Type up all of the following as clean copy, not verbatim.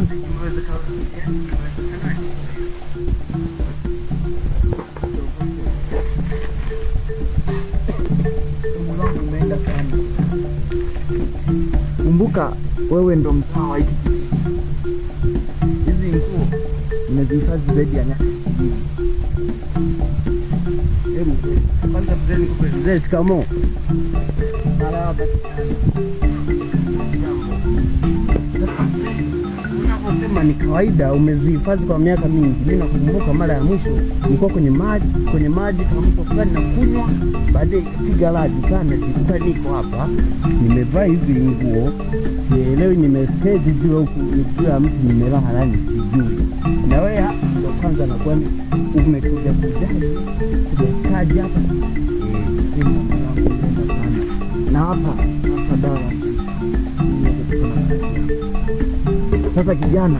kwanza imewezekana. Umeenda sana. Kumbuka wewe ndo mtaa wa hiki kijiji. Hizi nguo nimezihifadhi zaidi ya miaka 20. Hebu kwanza mzee nikupe mzee shikamoo. Marahaba. Unaposema ni kawaida umezihifadhi kwa miaka mingi. Mimi nakumbuka mara ya mwisho nilikuwa kwenye maji kama mtu fulani na kunywa, baadaye ikapiga radi kana nikuta niko hapa nimevaa hizi nguo, sielewi nimestage juu huku nikiwa mtu nimelala halali sijui. Na wewe hapa ndio kwanza na kwani umekuja kaja hapa na hapa dawa. Sasa kijana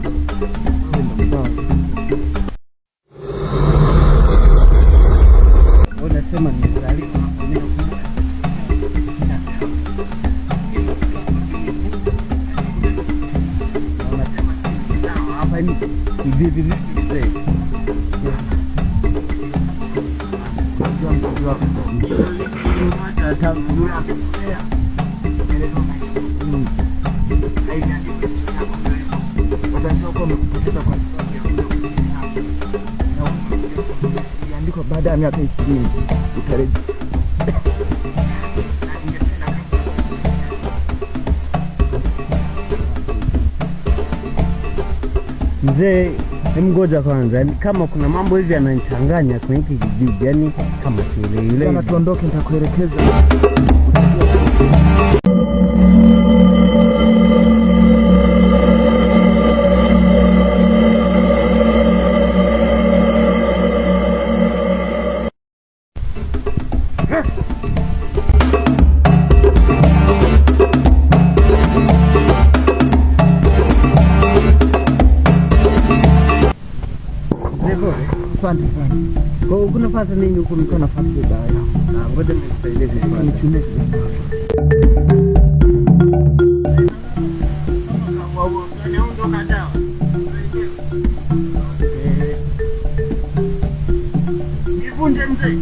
unasema nimezaliwa hapa ni vipi baada ya miaka 20 utarejea. Mzee, ngoja kwanza, kama kuna mambo hivi yananichanganya kwenye hiki kijiji, yani kama ile ile tuondoke, nitakuelekeza. Asante sana. Kwa hiyo kuna nafasi nini huko mko nafasi ya dawa? Na ngoja nikusaidie kwa nichune. Wao wanaondoka dawa. Nivunje mzee.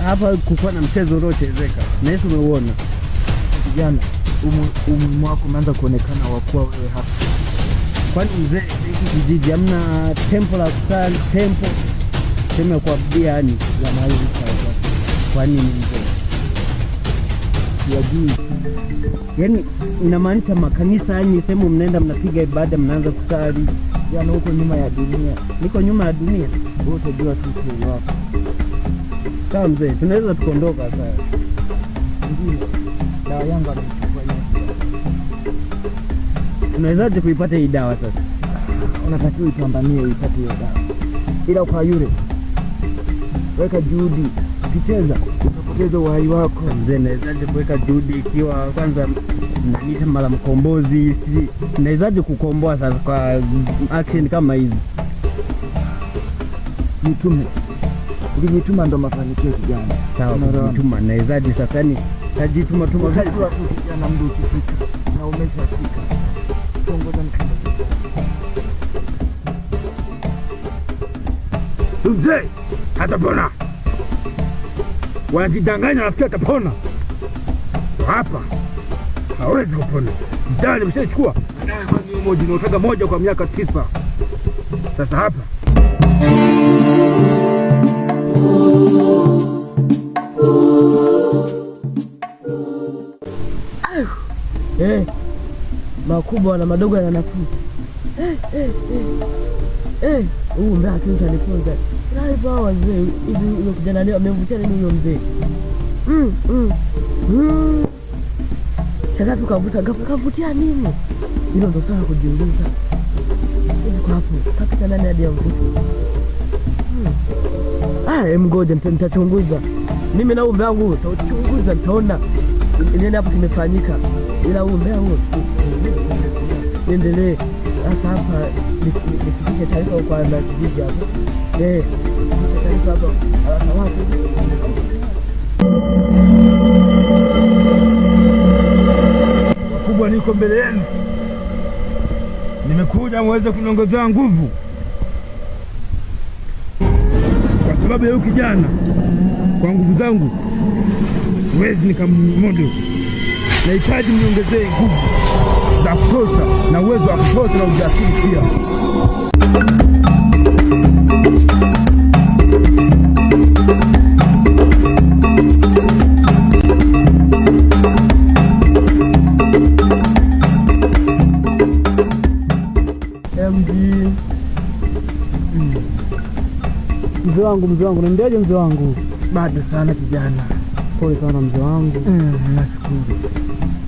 Hapa kukuwa na mchezo unaochezeka. Na Yesu umeuona. Kijana, umuhimu wako umeanza kuonekana wakuwa wewe hapa. Kwani mzee hiki kijiji hamna tempo la kusali, sema kwa bia yani la mahali sawa. Kwani ni mzee? Yajui. Yaani inamaanisha makanisa yani sema mnaenda mnapiga ibada mnaanza kusali. Jana huko nyuma ya dunia. Niko nyuma ya dunia. Wewe utajua tu kwa wako. Sawa mzee, tunaweza tukondoka sasa. Ndio. Dawa yangu anachukua yeye. Tunawezaje kuipata hii dawa sasa? Unatakiwa ipambanie uipate hiyo dawa. Ila kwa yule weka juhudi. Ukicheza utapoteza uhai wako. Mzee, nawezaje kuweka juhudi ikiwa kwanza mnaniita mara mkombozi? Nawezaje kukomboa sasa kwa action kama hizi? Mitume ulijituma ndo mafanikio kijana. Sawa, kujituma nawezaje sasa? Yani tajituma kijana, mdu ukifika na umeshafika tongoza mkanda. Mzee hatapona, wanajidanganya nafikiri atapona. Hapa hawezi kupona. Dawa nimeshachukua, dawa moja inaotaga moja kwa miaka 9. Sasa hapa makubwa na madogo yana nafuu. Huu mbea kinta nifunza. Raiba wazee hivi huyo kijana leo amemvutia nini huyo mzee? Sasa tukavuta kavutia nini? Hilo ndo swala kujiuliza. Hivi kwa hapo kapita nani hadi ya mvuto? Mgoja nitachunguza. Mimi na umbe wangu tutachunguza nitaona nini hapo kimefanyika. Ila umbe huo endelee. Sasa hapa nifikishe taarifa kwa na kijiji hapo. Taarifa hapo. Wakubwa, niko mbele yenu. Nimekuja muweze kuniongezea nguvu. Kwa sababu ya huyu kijana, kwa nguvu zangu huwezi nikamudu. Nahitaji mniongezee nguvu za kutosha na uwezo wa kutosha na ujasiri pia. Mzee wangu, naendeaje mzee wangu? Bado sana kijana. Pole sana mzee wangu. Nashukuru.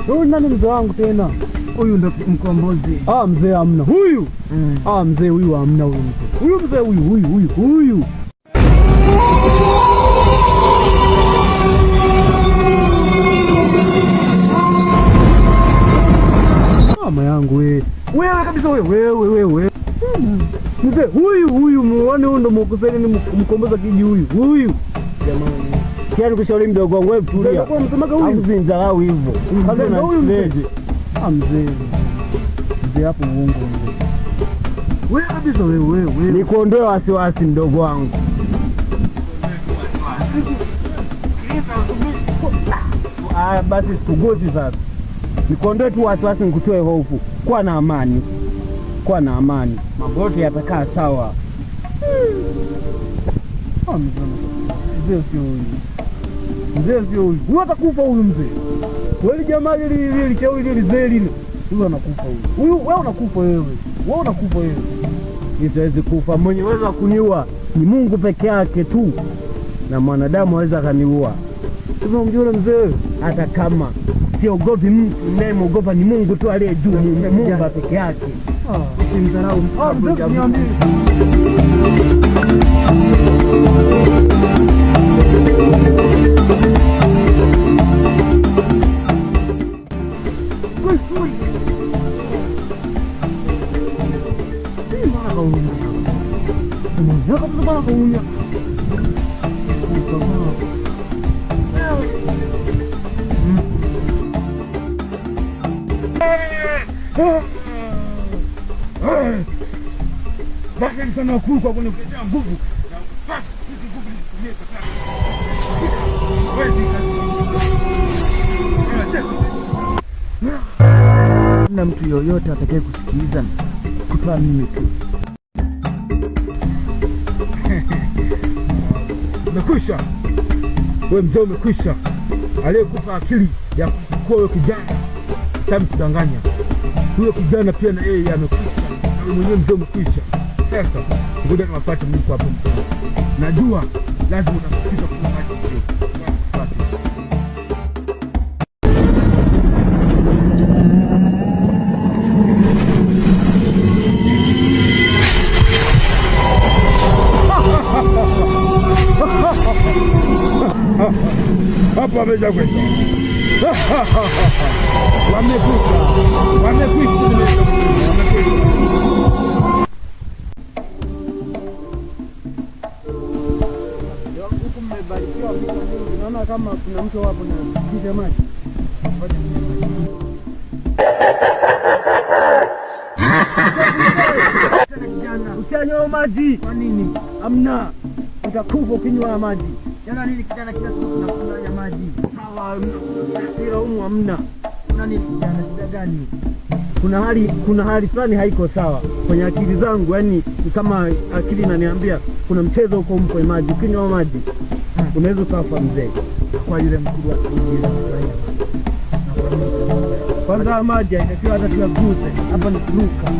Huyu nani mzee wangu tena? Huyu ndo mkombozi. Mzee hamna. Huyu? Mzee huyu hamna huyu mzee. Huyu mzee huyu. Mama yangu wewe. Wewe kabisa wewe. Mzee huyu muone huyu ndo mkuseni ni mkomboza kiji huyu. Jamani. Kiani kushauri mdogo wangu wewe tulia. Kwa msemaga huyu zinzarau hivyo. Kama na huyu mzee. Mzee hapo uongo mzee. Wewe kabisa wewe. Nikuondoe wasiwasi mdogo wangu. Basi tugozi sasa. Nikuondoe tu wasiwasi nikutoe hofu. Kuwa na amani. Mambo yote yatakaa sawa. Mzee sio huyu. Huyu atakufa huyu mzee. Kweli jamaa ili chao ili zeli. Huyu anakufa huyu. Wewe unakufa wewe. Siwezi kufa. Mwenye uwezo wa kuniua ni Mungu peke yake tu. Na mwanadamu hawezi akaniua. Sasa mjue mzee, hata kama siogopi mtu, ninayemwogopa ni Mungu tu aliye juu. Mungu peke yake. Usimdharau mtu. Basi sana wakuu kwa kuniletea nguvu. Basi hizi nguvu nitumie sasa. Na mtu yoyote atakaye kusikiliza kutoa mimi tu. Umekwisha. Wewe mzee umekwisha. Aliyekupa akili ya kuwa wewe kijana sasa kudanganya. Huyo kijana pia na yeye amekwisha. Na wewe mwenyewe mzee umekwisha. Sasa ngoja niwapate mimi hapo mkono. Najua lazima utafikisha kwa maji. Hapo ameja kwenda. Wamekwisha. Naona kama kuna mtu hapo na kisha maji. Usianywe maji. Kwa nini? Amna. Utakufa ukinywa maji. Jana nini kijana kila siku tunakunywa maji. Sawa, ila humu hamna. Kuna nini kijana, shida gani? Kuna hali fulani haiko sawa kwenye akili zangu, yani kama akili inaniambia kuna mchezo uko mpo maji, ukinywa maji unaweza kufa mzee. Kwa yule mkubwa wa kijiji na kwa Kwanza maji inatakiwa hata tuyaguse. Hapa ni kuruka.